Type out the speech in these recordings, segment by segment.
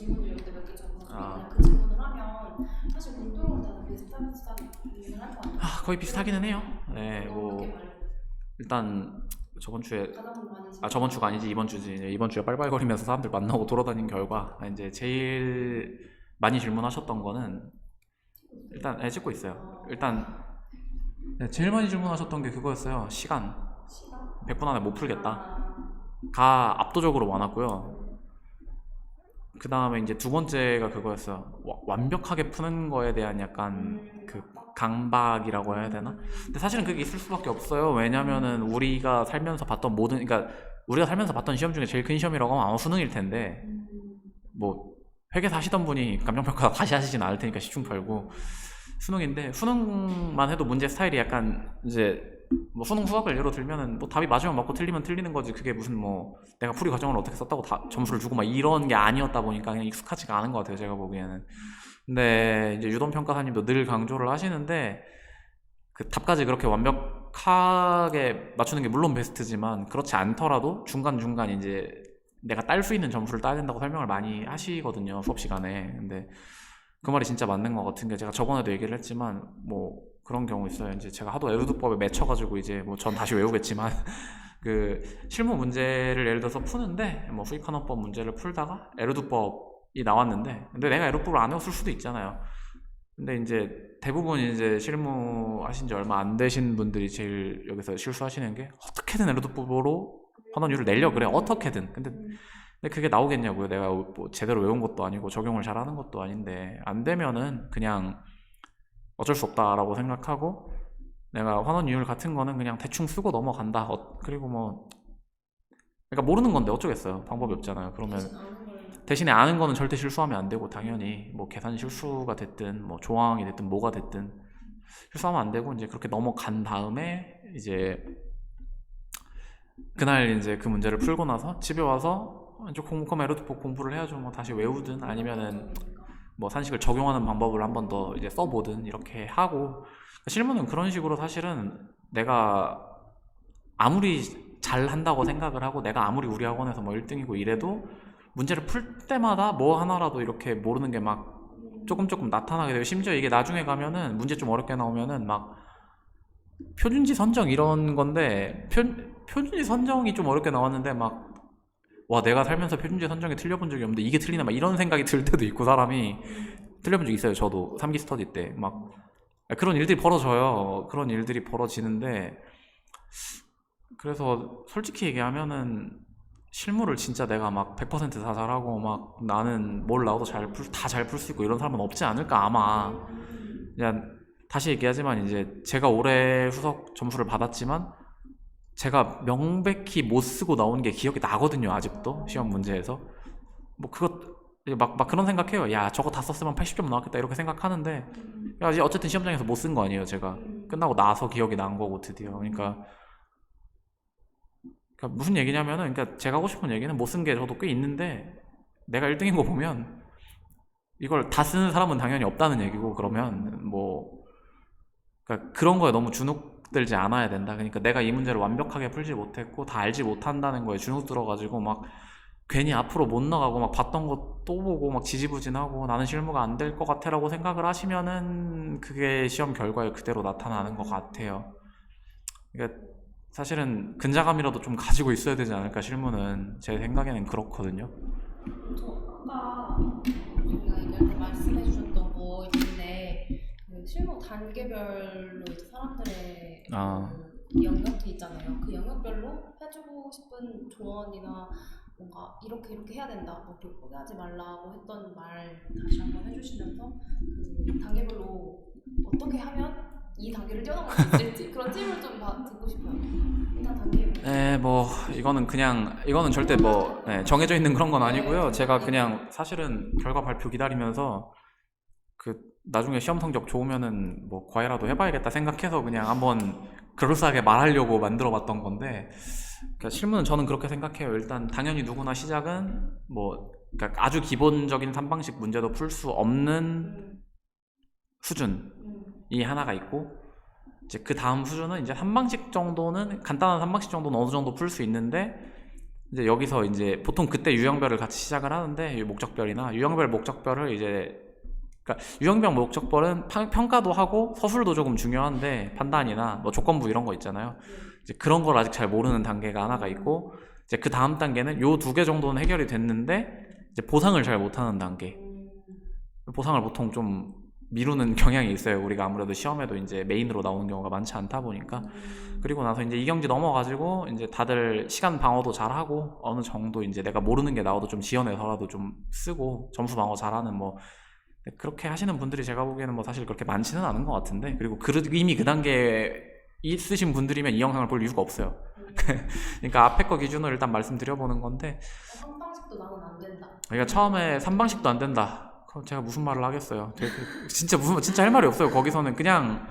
질문을 여기다 몇 개 적어서 아, 그냥 그 질문을 하면 사실 공통으로 다들 비슷한 질문을 할 거 아니에요. 거의 비슷하기는 해요. 네, 몇개 뭐 말해. 일단 저번 주에 가장 많이 저번 질문. 주가 아니지 이번 주지. 이제 이번 주에 빨빨거리면서 사람들 만나고 돌아다닌 결과 이제 제일 많이 질문하셨던 거는 일단 찍고 있어요. 일단 네, 제일 많이 질문하셨던 게 그거였어요. 시간. 시간? 100분 안에 못 풀겠다. 아, 가 압도적으로 많았고요. 그 다음에 이제 두 번째가 그거였어요. 완벽하게 푸는 거에 대한 약간 그 강박이라고 해야 되나? 근데 사실은 그게 있을 수밖에 없어요. 왜냐면은 우리가 살면서 봤던 모든, 그러니까 우리가 살면서 봤던 시험 중에 제일 큰 시험이라고 하면 아마 수능일 텐데, 뭐 회계사 하시던 분이 감정평가 다시 하시진 않을 테니까 시중팔고 수능인데, 수능만 해도 문제 스타일이 약간 이제 뭐 수능 수학을 예로 들면은 뭐 답이 맞으면 맞고 틀리면 틀리는 거지, 그게 무슨 뭐 내가 풀이 과정을 어떻게 썼다고 다 점수를 주고 막 이런 게 아니었다 보니까 그냥 익숙하지가 않은 것 같아요, 제가 보기에는. 근데 이제 유동 평가사님도 늘 강조를 하시는데, 그 답까지 그렇게 완벽하게 맞추는 게 물론 베스트지만 그렇지 않더라도 중간중간 이제 내가 딸 수 있는 점수를 따야 된다고 설명을 많이 하시거든요, 수업 시간에. 근데 그 말이 진짜 맞는 것 같은 게, 제가 저번에도 얘기를 했지만 뭐 그런 경우 있어요. 이제 제가 하도 에르두법에 맺혀가지고 이제 뭐 전 다시 외우겠지만 그 실무 문제를 예를 들어서 푸는데 뭐 수익환원법 문제를 풀다가 에르두법이 나왔는데, 근데 내가 에르두법을 안 외웠을 수도 있잖아요. 근데 이제 대부분 이제 실무 하신 지 얼마 안 되신 분들이 제일 여기서 실수하시는 게, 어떻게든 에르두법으로 환원율을 내려 그래, 어떻게든. 근데 그게 나오겠냐고요. 내가 뭐 제대로 외운 것도 아니고 적용을 잘하는 것도 아닌데, 안 되면은 그냥 어쩔 수 없다라고 생각하고, 내가 환원율 같은 거는 그냥 대충 쓰고 넘어간다. 그리고 뭐 그러니까 모르는 건데 어쩌겠어요. 방법이 없잖아요. 그러면 대신 아는 걸. 대신에 아는 거는 절대 실수하면 안 되고, 당연히 뭐 계산 실수가 됐든 뭐 조항이 됐든 뭐가 됐든 실수하면 안 되고, 이제 그렇게 넘어간 다음에 이제 그날 이제 그 문제를 풀고 나서 집에 와서 이제 그럼 에르트법 공부를 해야죠. 뭐 다시 외우든 아니면은 뭐 산식을 적용하는 방법을 한 번 더 이제 써보든 이렇게 하고. 실무는 그런 식으로 사실은 내가 아무리 잘 한다고 생각을 하고 내가 아무리 우리 학원에서 뭐 1등이고 이래도 문제를 풀 때마다 뭐 하나라도 이렇게 모르는 게 막 조금 조금 나타나게 되고, 심지어 이게 나중에 가면은 문제 좀 어렵게 나오면은 막 표준지 선정 이런 건데, 표준지 선정이 좀 어렵게 나왔는데 막 와, 내가 살면서 표준지 선정이 틀려본 적이 없는데 이게 틀리나 막 이런 생각이 들 때도 있고, 사람이 틀려본 적 있어요. 저도 3기 스터디 때 막 그런 일들이 벌어져요. 그런 일들이 벌어지는데, 그래서 솔직히 얘기하면은 실무를 진짜 내가 막 100%다 잘하고 막 나는 뭘 나와도 다 잘 풀 수 있고 이런 사람은 없지 않을까 아마. 그냥 다시 얘기하지만 이제 제가 올해 후석 점수를 받았지만 제가 명백히 못 쓰고 나온 게 기억이 나거든요, 아직도 시험 문제에서. 뭐 그것 막 그런 생각해요. 야, 저거 다 썼으면 80점 나왔겠다 이렇게 생각하는데, 야, 이제 어쨌든 시험장에서 못 쓴 거 아니에요, 제가. 끝나고 나서 기억이 난 거고 드디어. 그러니까 무슨 얘기냐면은, 그러니까 제가 하고 싶은 얘기는 못 쓴 게 저도 꽤 있는데, 내가 1등인 거 보면 이걸 다 쓰는 사람은 당연히 없다는 얘기고, 그러면 뭐 그러니까 그런 거에 너무 주눅들지 않아야 된다. 그러니까 내가 이 문제를 완벽하게 풀지 못했고 다 알지 못한다는 거에 주눅 들어가지고 막 괜히 앞으로 못 나가고 막 봤던 거 또 보고 막 지지부진하고 나는 실무가 안 될 것 같아라고 생각을 하시면은 그게 시험 결과에 그대로 나타나는 것 같아요. 그러니까 사실은 근자감이라도 좀 가지고 있어야 되지 않을까, 실무는. 제 생각에는 그렇거든요. 저 아까 저희가 얘기할 때 말씀해 주셨던 거 있는데 그 실무 단계별로 이제 사람들의 아, 그 영역이 있잖아요. 그 영역별로 해주고 싶은 조언이나 뭔가 이렇게 이렇게 해야 된다, 뭐 이렇게 포기하지 말라고 했던 말 다시 한번 해주시면서 그 단계별로 어떻게 하면 이 단계를 뛰어넘을 수 있을지 그런 팁을 좀 듣고 싶어요. 일단 단계별로. 뭐 이거는 절대 뭐 정해져 있는 그런 건 아니고요. 제가 그냥 사실은 결과 발표 기다리면서 그 나중에 시험 성적 좋으면은 뭐 과외라도 해봐야겠다 생각해서 그냥 한번 그럴싸하게 말하려고 만들어 봤던 건데, 그러니까 실무는 저는 그렇게 생각해요. 일단 당연히 누구나 시작은 뭐 그러니까 아주 기본적인 3방식 문제도 풀 수 없는 수준이 하나가 있고, 이제 그 다음 수준은 이제 3방식 정도는, 간단한 3방식 정도는 어느 정도 풀 수 있는데, 이제 여기서 이제 보통 그때 유형별을 같이 시작을 하는데 이 목적별이나 유형별 목적별을 이제 그러니까 유형별 목적별은 평가도 하고 서술도 조금 중요한데 판단이나 뭐 조건부 이런 거 있잖아요. 이제 그런 걸 아직 잘 모르는 단계가 하나가 있고 이제 그 다음 단계는 요 두 개 정도는 해결이 됐는데 이제 보상을 잘 못하는 단계. 보상을 보통 좀 미루는 경향이 있어요. 우리가 아무래도 시험에도 이제 메인으로 나오는 경우가 많지 않다 보니까. 그리고 나서 이제 이경지 넘어가지고 이제 다들 시간 방어도 잘하고 어느 정도 이제 내가 모르는 게 나와도 좀 지어내서라도 좀 쓰고 점수 방어 잘하는 뭐 그렇게 하시는 분들이 제가 보기에는 뭐 사실 그렇게 많지는 않은 것 같은데 그리고 이미 그 단계에 있으신 분들이면 이 영상을 볼 이유가 없어요. 그러니까 앞에 거 기준으로 일단 말씀드려보는 건데 한방식도 나는 안 된다. 그러니까 처음에 3방식도 안 된다. 그럼 제가 무슨 말을 하겠어요. 진짜 할 말이 없어요. 거기서는 그냥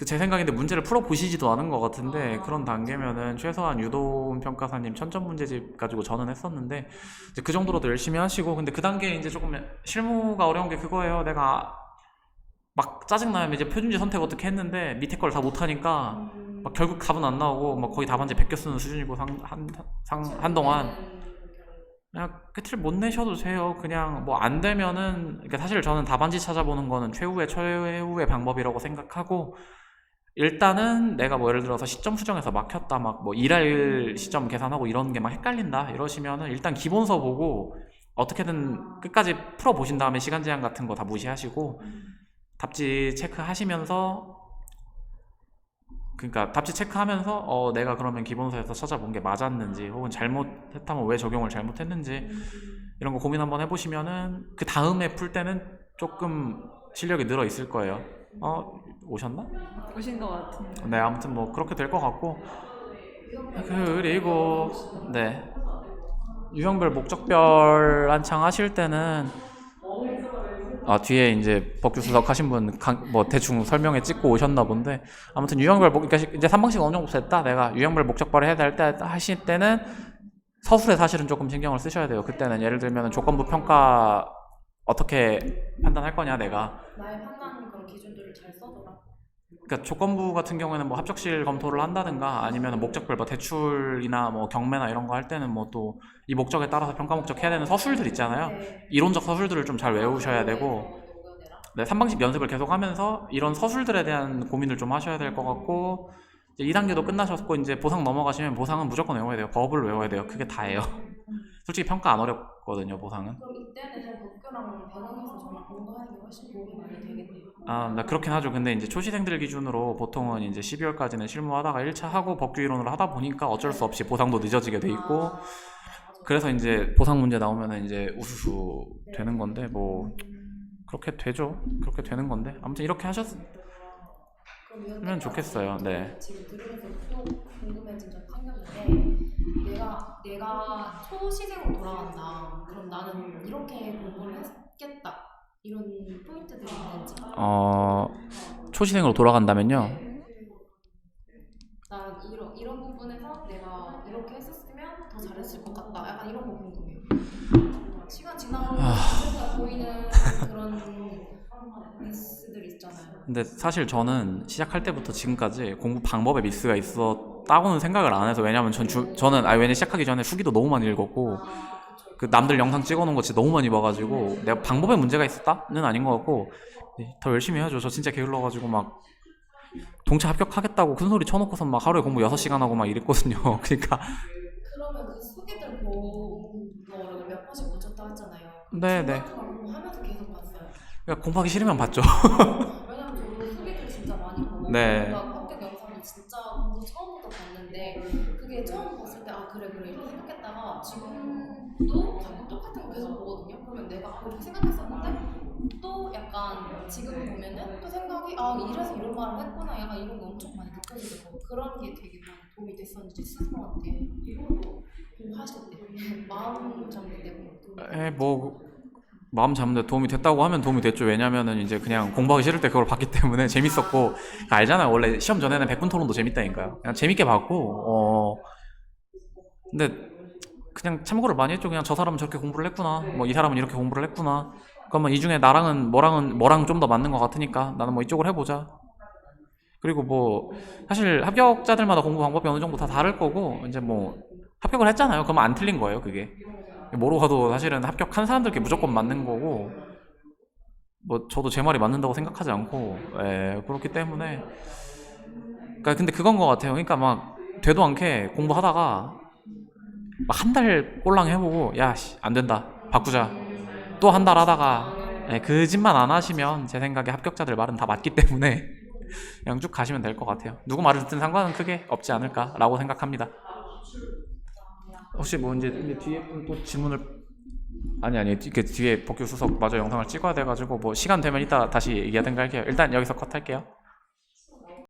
제 생각인데 문제를 풀어 보시지도 않은 것 같은데 그런 단계면은 최소한 유도훈 평가사님 천점 문제집 가지고 저는 했었는데 이제 그 정도로도 열심히 하시고 근데 그 단계에 이제 조금 실무가 어려운 게 그거예요. 내가 막 짜증나면 이제 표준지 선택 어떻게 했는데 밑에 걸 다 못하니까 막 결국 답은 안 나오고 막 거의 답안지 100개 쓰는 수준이고 한동안 그냥 끝을 못 내셔도 돼요. 그냥 뭐 안 되면은 그러니까 사실 저는 답안지 찾아보는 거는 최후의 방법이라고 생각하고 일단은 내가 뭐 예를 들어서 시점 수정해서 막혔다 막 뭐 일할 시점 계산하고 이런 게 막 헷갈린다 이러시면은 일단 기본서 보고 어떻게든 끝까지 풀어 보신 다음에 시간 제한 같은 거 다 무시하시고 답지 체크하시면서 그러니까 답지 체크하면서 내가 그러면 기본서에서 찾아본 게 맞았는지 혹은 잘못했다면 왜 적용을 잘못했는지 이런 거 고민 한번 해보시면은 그 다음에 풀 때는 조금 실력이 늘어 있을 거예요. 오셨나? 오신 것 같은데. 네, 아무튼 뭐 그렇게 될 것 같고 그리고 네 유형별 목적별 한창 하실 때는 뒤에 이제 법규수석 하신 분 뭐 대충 설명에 찍고 오셨나 본데 아무튼 그러니까 이제 3방식 어느 정도 됐다 내가 유형별 목적별을 해야 될 때 하실 때는 서술에 사실은 조금 신경을 쓰셔야 돼요. 그때는 예를 들면 조건부 평가 어떻게 판단할 거냐 내가 나의 판단 그런 기준들을 잘 써둬라. 그러니까 조건부 같은 경우에는 뭐 합격실 검토를 한다든가 아니면 목적별 뭐 대출이나 뭐 경매나 이런 거 할 때는 뭐 또 이 목적에 따라서 평가 목적 해야 되는 서술들 있잖아요. 네. 이론적 서술들을 좀 잘 외우셔야 되고 네, 3방식 연습을 계속 하면서 이런 서술들에 대한 고민을 좀 하셔야 될 것 같고 이제 2단계도 끝나셨고 이제 보상 넘어가시면 보상은 무조건 외워야 돼요. 법을 외워야 돼요. 그게 다예요. 솔직히 평가 안 어렵거든요. 보상은. 그럼 이때는 법규랑 병원에서 정말 공부하는 게 훨씬 도움이 많이 되겠네요. 나 그렇긴 하죠. 근데 이제 초시생들 기준으로 보통은 이제 12월까지는 실무하다가 1차 하고 법규 이론으로 하다 보니까 어쩔 수 없이 보상도 늦어지게 돼 있고 그래서 이제 보상 문제 나오면은 이제 우수수 되는 건데 뭐 그렇게 되죠. 그렇게 되는 건데 아무튼 이렇게 하셨으면 좋겠어요. 네. 지금 들으면서 또 궁금해진 점이 생겼는데 내가 초시생으로 돌아간다. 그럼 나는 이렇게 공부를 했겠다. 이런 포인트들이 있는지. 초시생으로 돌아간다면요. 난 이런 부분에서 내가 이렇게 했었으면 더 잘했을 것 같다. 약간 이런 거 궁금해요. 시간 지나고 진짜 보이는 그런 미스들 있잖아요. 근데 사실 저는 시작할 때부터 지금까지 공부 방법에 미스가 있었다고는 생각을 안 해서 왜냐면 저는 왜냐 시작하기 전에 후기도 너무 많이 읽었고 그 남들 영상 찍어놓은 거 진짜 너무 많이 봐가지고 내가 방법에 문제가 있었다는 아닌 것 같고 더 열심히 해야죠. 저 진짜 게을러가지고 막 동차 합격하겠다고 큰 소리 쳐놓고선 막 하루에 공부 6시간 하고 막 이랬거든요. 그러니까 그러면 그 수기들 보는 거를 몇 번씩 보셨다 했잖아요. 네네. 공부하면서 계속 봤어요. 그러니까 공부하기 싫으면 봤죠. 왜냐면 저도 수기들 진짜 많이 보고 네. 합격 영상도 진짜 공부 처음부터 봤는데 그게 처음 봤을 때 그래 이렇게 생각했다가 지금도 자꾸 똑같은 거 계속 보거든요. 그러면 내가 그렇게 생각했었는데 또 약간 지금 보면은 또 생각이 이래서 이런 말을 했구나 약간 이런 거 엄청 많이 느껴지고 그런 게 되게 많이 도움이 됐었는지 스스로한테 공부하실 때 마음 잡는 데 뭐 마음 잡는데 도움이 됐다고 하면 도움이 됐죠. 왜냐면은 이제 그냥 공부하기 싫을 때 그걸 봤기 때문에 재밌었고 알잖아요. 원래 시험 전에는 100분 토론도 재밌다니까요. 그냥 재밌게 봤고 근데 그냥 참고를 많이 했죠. 그냥 저 사람은 저렇게 공부를 했구나. 뭐 이 사람은 이렇게 공부를 했구나. 그러면 이 중에 뭐랑 좀 더 맞는 것 같으니까 나는 뭐 이쪽을 해보자. 그리고 뭐 사실 합격자들마다 공부 방법이 어느 정도 다 다를 거고 이제 뭐 합격을 했잖아요. 그러면 안 틀린 거예요, 그게. 모르가도 사실은 합격한 사람들께 무조건 맞는 거고, 뭐 저도 제 말이 맞는다고 생각하지 않고, 그렇기 때문에. 그러니까 근데 그건 것 같아요. 그러니까 막 되도 않게 공부하다가 막 한 달 꼴랑 해보고, 야, 씨, 안 된다, 바꾸자. 또 한 달 하다가, 그 짓만 안 하시면 제 생각에 합격자들 말은 다 맞기 때문에 그냥 쭉 가시면 될 것 같아요. 누구 말을 듣든 상관은 크게 없지 않을까라고 생각합니다. 혹시 뭐 이제 뒤에 분 또 질문을 아니 이렇게 뒤에 복귀 수속 마저 영상을 찍어야 돼가지고 뭐 시간 되면 이따 다시 얘기하든가 할게요. 일단 여기서 컷할게요.